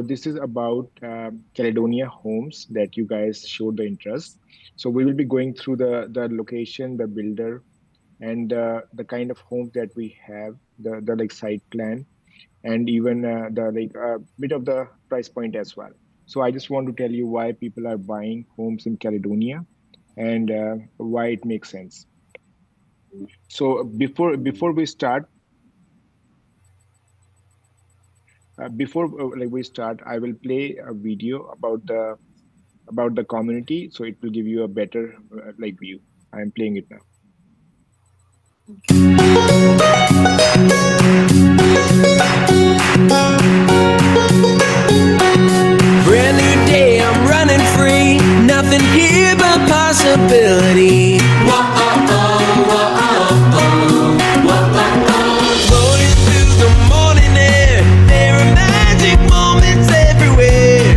this is about Caledonia Homes that you guys showed the interest. So we will be going through the location, the builder, and the kind of homes that we have, the like site plan, and even the like bit of the price point as well. So I just want to tell you why people are buying homes in Caledonia and why it makes sense. So before we start, before like we start, I will play a video about the community, so it will give you a better like view. I am playing it now. Brand new day, I'm running free. Nothing here but possibility. Floating through the morning air, there are magic moments everywhere.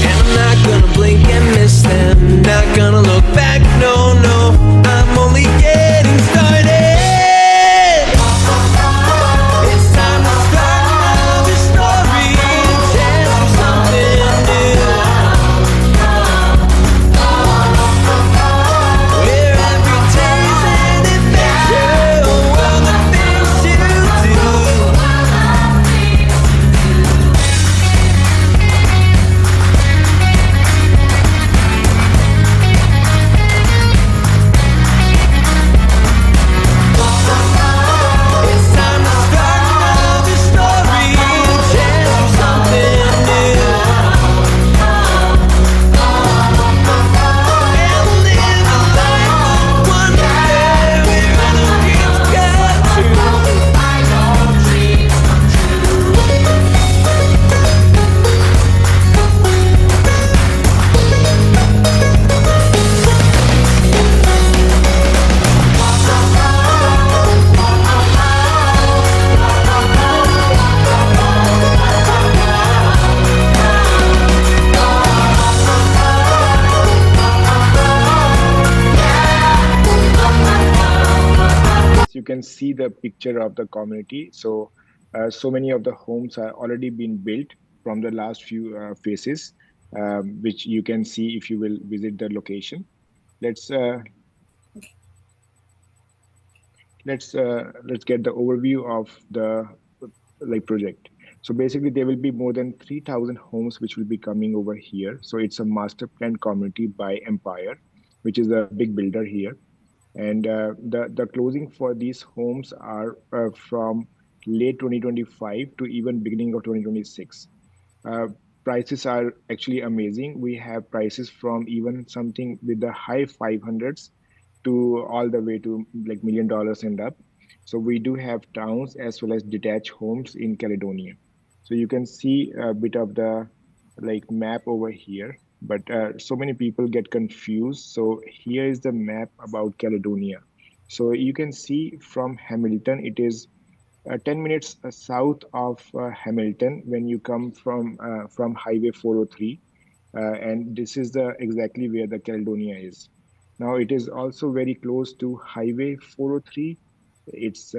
And I'm not gonna blink and miss them. Not gonna look back, no, no. I'm only getting started. It's time to start another story and tell something new. Where every day's an adventure, a world of things to do. It's time to start another story and tell something new. And live a life of wonder where other dreams come true. So you can see the picture of the community. So so many of the homes are already been built from the last few phases, which you can see if you will visit the location. Let's uh, let's get the overview of the like project. So basically, there will be more than 3,000 homes which will be coming over here. So it's a master plan community by Empire, which is a big builder here. And the closing for these homes are from late 2025 to even beginning of 2026. uh, Prices are actually amazing. We have prices from even something with the high 500s to all the way to like $1 million and up. So we do have towns as well as detached homes in Caledonia. So you can see a bit of the like map over here, but so many people get confused. So here is the map about Caledonia. So you can see from Hamilton, it is 10 minutes south of Hamilton when you come from Highway 403, and this is the exactly where the Caledonia is. Now it is also very close to Highway 403. It's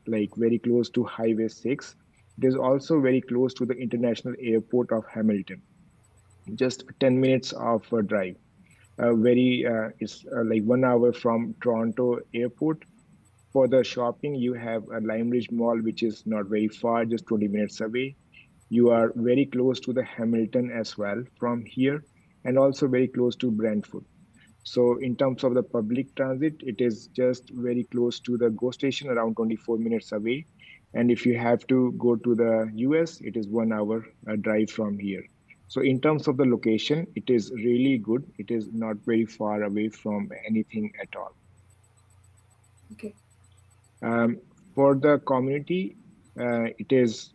like very close to Highway 6. It is also very close to the International Airport of Hamilton. Just 10 minutes of a drive. Very It's like 1 hour from Toronto Airport. For the shopping, you have a Lime Ridge Mall, which is not very far, just 20 minutes away. You are very close to the Hamilton as well from here, and also very close to Brantford. So, in terms of the public transit, it is just very close to the GO station, around 24 minutes away. And if you have to go to the US, it is 1 hour drive from here. So, in terms of the location, it is really good. It is not very far away from anything at all. Okay. Um, for the community, it is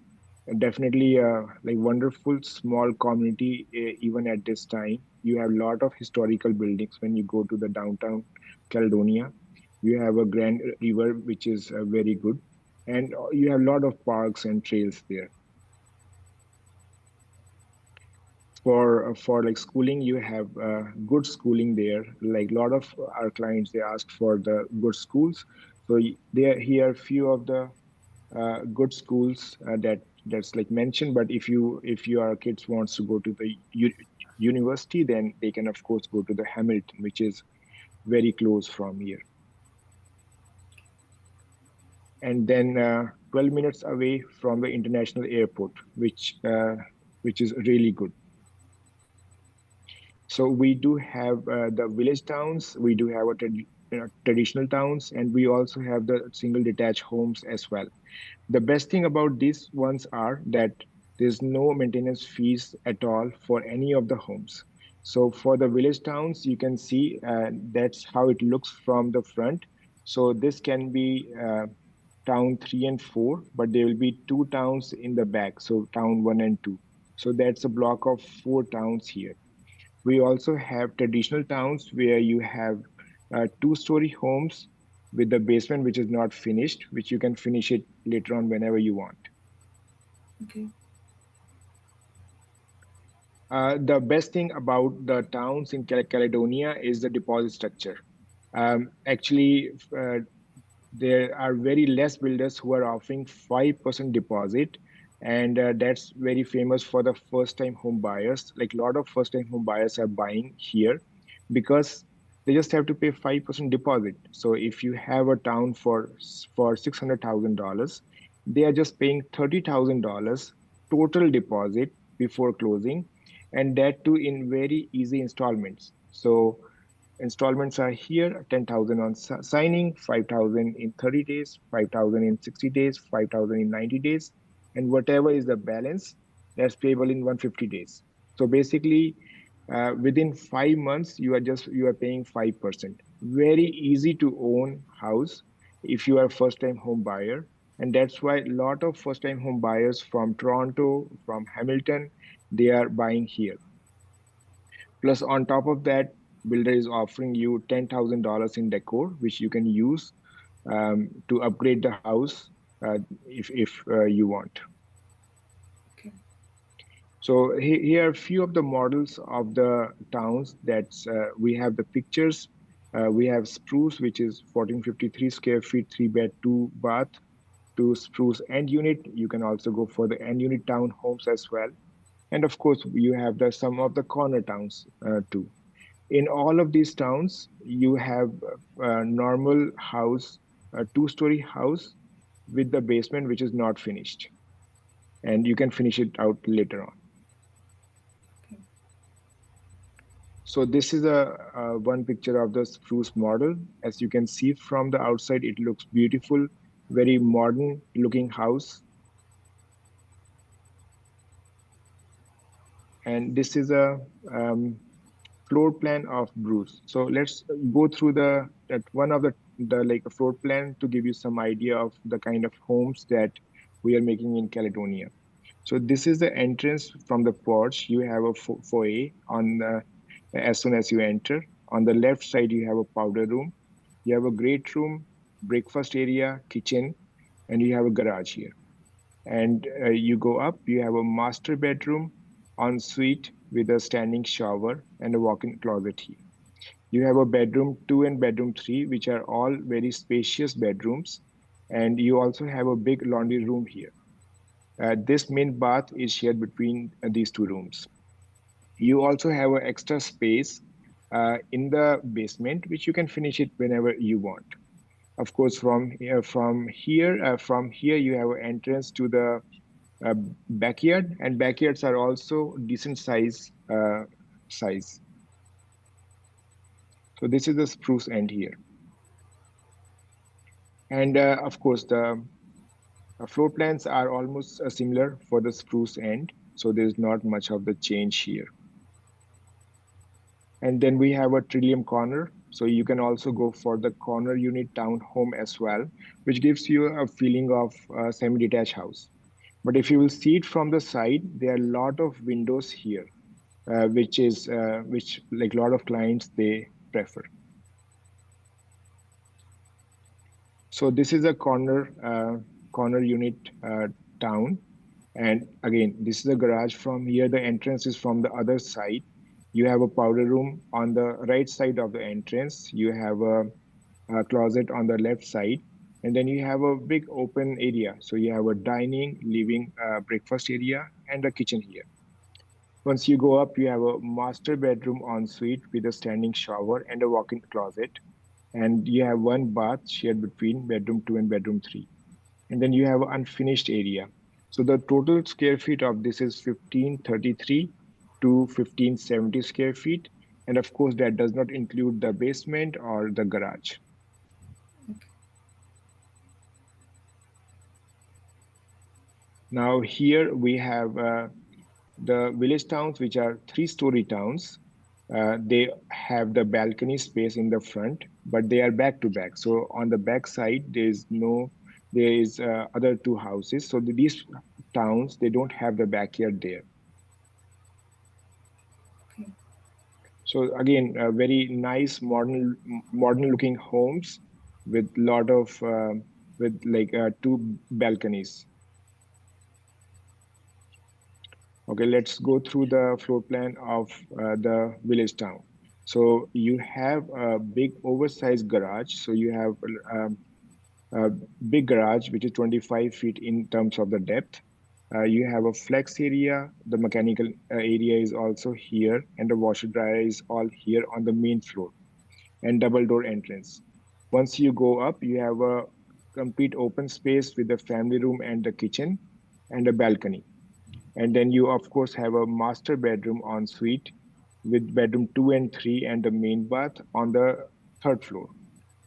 definitely a like wonderful small community. Even at this time, you have a lot of historical buildings. When you go to the downtown Caledonia, you have a grand river, which is very good, and you have a lot of parks and trails there. For like schooling, you have good schooling there. Like a lot of our clients, they ask for the good schools. So there here few of the good schools that's like mentioned. But if your kids wants to go to the university, then they can of course go to the Hamilton, which is very close from here, and then 12 minutes away from the international airport, which is really good. So we do have the village towns, we do have traditional towns, and we also have the single detached homes as well. The best thing about these ones are that there's no maintenance fees at all for any of the homes. So for the village towns, you can see that's how it looks from the front. So this can be town 3 and 4, but there will be two towns in the back. So town 1 and 2. So that's a block of 4 towns here. We also have traditional towns where you have 2-story homes with the basement which is not finished, which you can finish it later on whenever you want. Okay. The best thing about the towns in Caledonia is the deposit structure. Actually, there are very less builders who are offering 5% deposit, and that's very famous for the first time home buyers. Like a lot of first time home buyers are buying here because they just have to pay 5% deposit. So if you have a town for $600,000, they are just paying $30,000 total deposit before closing, and that too in very easy installments. So installments are here: 10,000 on signing, 5,000 in 30 days, 5,000 in 60 days, 5,000 in 90 days, and whatever is the balance that's payable in 150 days. So basically, within 5 months, you are paying 5%. Very easy to own house if you are a first time home buyer, and that's why a lot of first time home buyers from Toronto, from Hamilton, they are buying here. Plus, on top of that, builder is offering you $10,000 in decor, which you can use to upgrade the house if you want. Okay. So here are a few of the models of the towns that we have the pictures. We have Spruce, which is 1453 square feet, 3 bed, 2 bath, to Spruce end unit. You can also go for the end unit town homes as well. And of course, you have the some of the corner towns too. In all of these towns, you have a normal house, a 2-story house with the basement which is not finished, and you can finish it out later on. Okay. So this is a one picture of the spruce model. As you can see from the outside, it looks beautiful, very modern looking house. And this is a floor plan of Bruce. So let's go through the that one of the like a floor plan to give you some idea of the kind of homes that we are making in Caledonia. So this is the entrance from the porch. You have a foyer on as soon as you enter. On the left side, you have a powder room. You have a great room, breakfast area, kitchen, and you have a garage here. And you go up, you have a master bedroom, ensuite with a standing shower and a walk-in closet here. You have a bedroom 2 and bedroom 3, which are all very spacious bedrooms. And you also have a big laundry room here. This main bath is shared between these two rooms. You also have an extra space in the basement, which you can finish it whenever you want. Of course, from here, you have an entrance to the uh, backyard, and backyards are also decent size. So this is the spruce end here, and of course the floor plans are almost similar for the spruce end. So there's not much of the change here. And then we have a trillium corner. So you can also go for the corner unit town home as well, which gives you a feeling of a semi-detached house. But if you will see it from the side, there are a lot of windows here, which like a lot of clients they prefer. So this is a corner unit town, and again this is a garage. From here, the entrance is from the other side. You have a powder room on the right side of the entrance. You have a closet on the left side. And then you have a big open area. So you have a dining, living, breakfast area, and a kitchen here. Once you go up, you have a master bedroom ensuite with a standing shower and a walk-in closet. And you have one bath shared between bedroom 2 and bedroom 3. And then you have an unfinished area. So the total square feet of this is 1533 to 1570 square feet. And of course, that does not include the basement or the garage. Now here we have the village towns, which are three-story towns. They have the balcony space in the front, but they are back to back. So on the back side, there is other two houses. So these towns, they don't have the backyard there. Okay. So again, very nice modern looking homes with lot of with like two balconies. Okay, let's go through the floor plan of the village town. So you have a big oversized garage. So you have a big garage, which is 25 feet in terms of the depth. You have a flex area. The mechanical area is also here, and the washer dryer is all here on the main floor, and double door entrance. Once you go up, you have a complete open space with the family room and the kitchen and a balcony. And then you, of course, have a master bedroom en suite with bedroom 2 and 3 and the main bath on the third floor.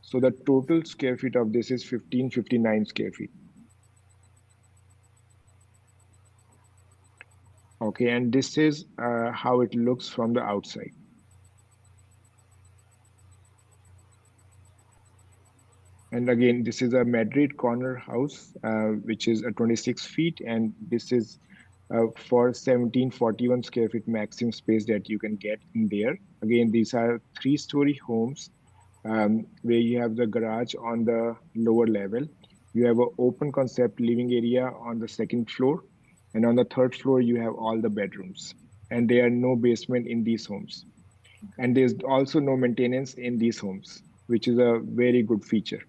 So the total square feet of this is 1559 square feet. Okay, and this is how it looks from the outside. And again, this is a Madrid corner house, which is a 26 feet, and this is for 1741 square feet maximum space that you can get in there. Again, these are three-story homes where you have the garage on the lower level. You have an open concept living area on the second floor, and on the third floor, you have all the bedrooms. And there are no basement in these homes. And there's also no maintenance in these homes, which is a very good feature.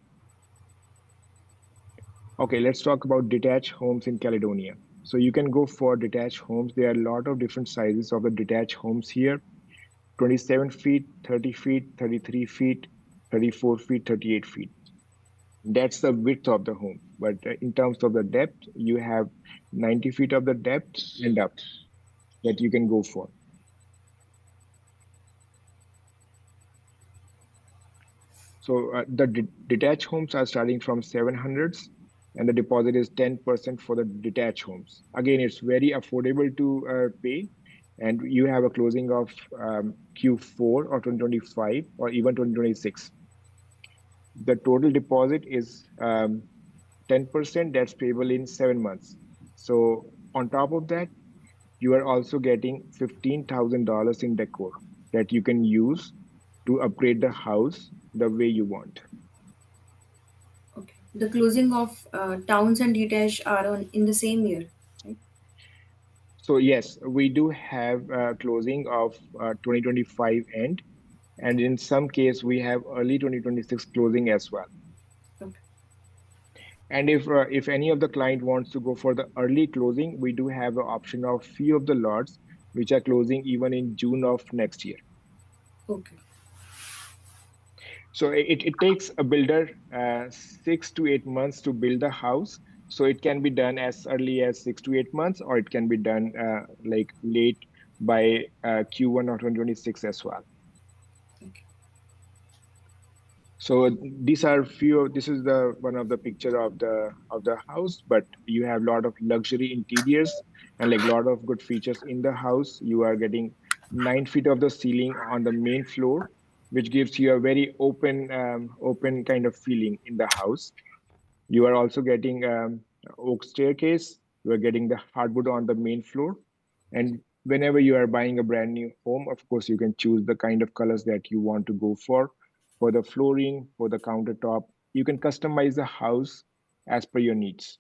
Okay, let's talk about detached homes in Caledonia. So you can go for detached homes. There are a lot of different sizes of the detached homes here: 27 feet, 30 feet, 33 feet, 34 feet, 38 feet. That's the width of the home. But in terms of the depth, you have 90 feet of the depth and up that you can go for. So the detached homes are starting from 700s, and the deposit is 10% for the detached homes. Again, it's very affordable to pay, and you have a closing of Q4 or 2025 or even 2026. The total deposit is 10% that's payable in 7 months. So on top of that, you are also getting $15,000 in decor that you can use to upgrade the house the way you want. Okay. The closing of towns and detached are on in the same year, right? So yes, we do have closing of 2025 end, and in some case we have early 2026 closing as well. Okay. And if any of the client wants to go for the early closing, we do have the option of few of the lots which are closing even in June of next year. Okay. So it takes a builder 6 to 8 months to build a house. So it can be done as early as 6 to 8 months, or it can be done like late by Q1 of 2026 as well. Okay. So these are few. This is the one of the picture of the house, but you have a lot of luxury interiors and like a lot of good features in the house. You are getting 9 feet of the ceiling on the main floor, which gives you a very open kind of feeling in the house. You are also getting oak staircase. You are getting the hardwood on the main floor. And whenever you are buying a brand new home, of course, you can choose the kind of colors that you want to go for the flooring, for the countertop. You can customize the house as per your needs.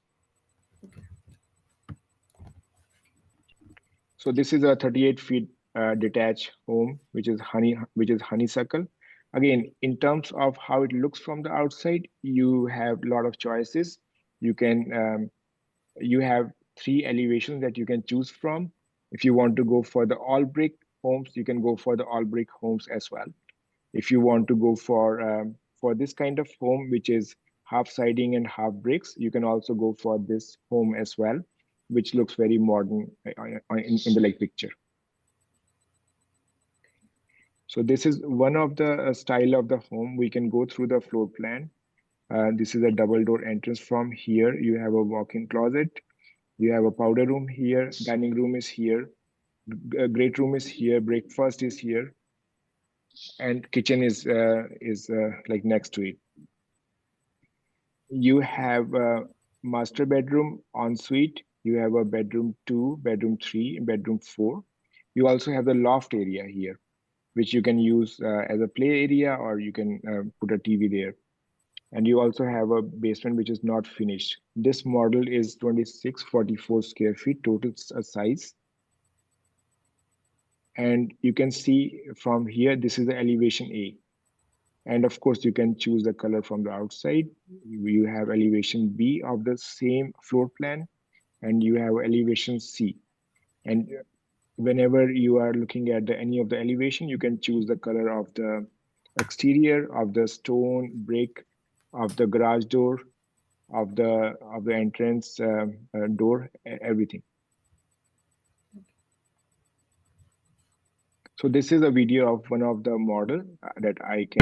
So this is a 38 feet detached home, which is honeysuckle. Again, in terms of how it looks from the outside, you have a lot of choices. You can you have three elevations that you can choose from. If you want to go for the all brick homes, you can go for the all brick homes as well. If you want to go for this kind of home, which is half siding and half bricks, you can also go for this home as well, which looks very modern in the like picture. So this is one of the style of the home. We can go through the floor plan. This is a double door entrance. From here you have a walk-in closet, you have a powder room here, dining room is here, great room is here, breakfast is here, and kitchen is like next to it. You have a master bedroom ensuite. You have a bedroom 2, bedroom 3, and bedroom 4. You also have the loft area here, which you can use as a play area, or you can put a TV there. And you also have a basement which is not finished. This model is 2644 square feet total size. And you can see from here, this is the elevation A. And of course, you can choose the color from the outside. You have elevation B of the same floor plan, and you have elevation C. And whenever you are looking at any of the elevation, you can choose the color of the exterior, of the stone, brick, of the garage door, of the entrance door, everything. So this is a video of one of the model that I can.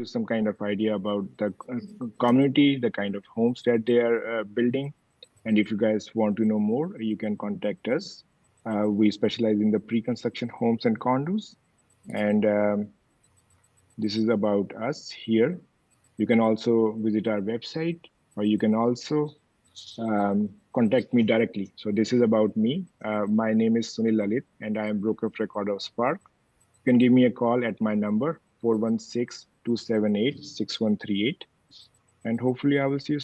Some kind of idea about the community, the kind of homes that they are building. And if you guys want to know more, you can contact us. We specialize in the pre-construction homes and condos. And this is about us here. You can also visit our website, or you can also contact me directly. So this is about me. My name is Sunil Lalit, and I am broker of record of Spark. You can give me a call at my number 416-278-6138, and hopefully I will see you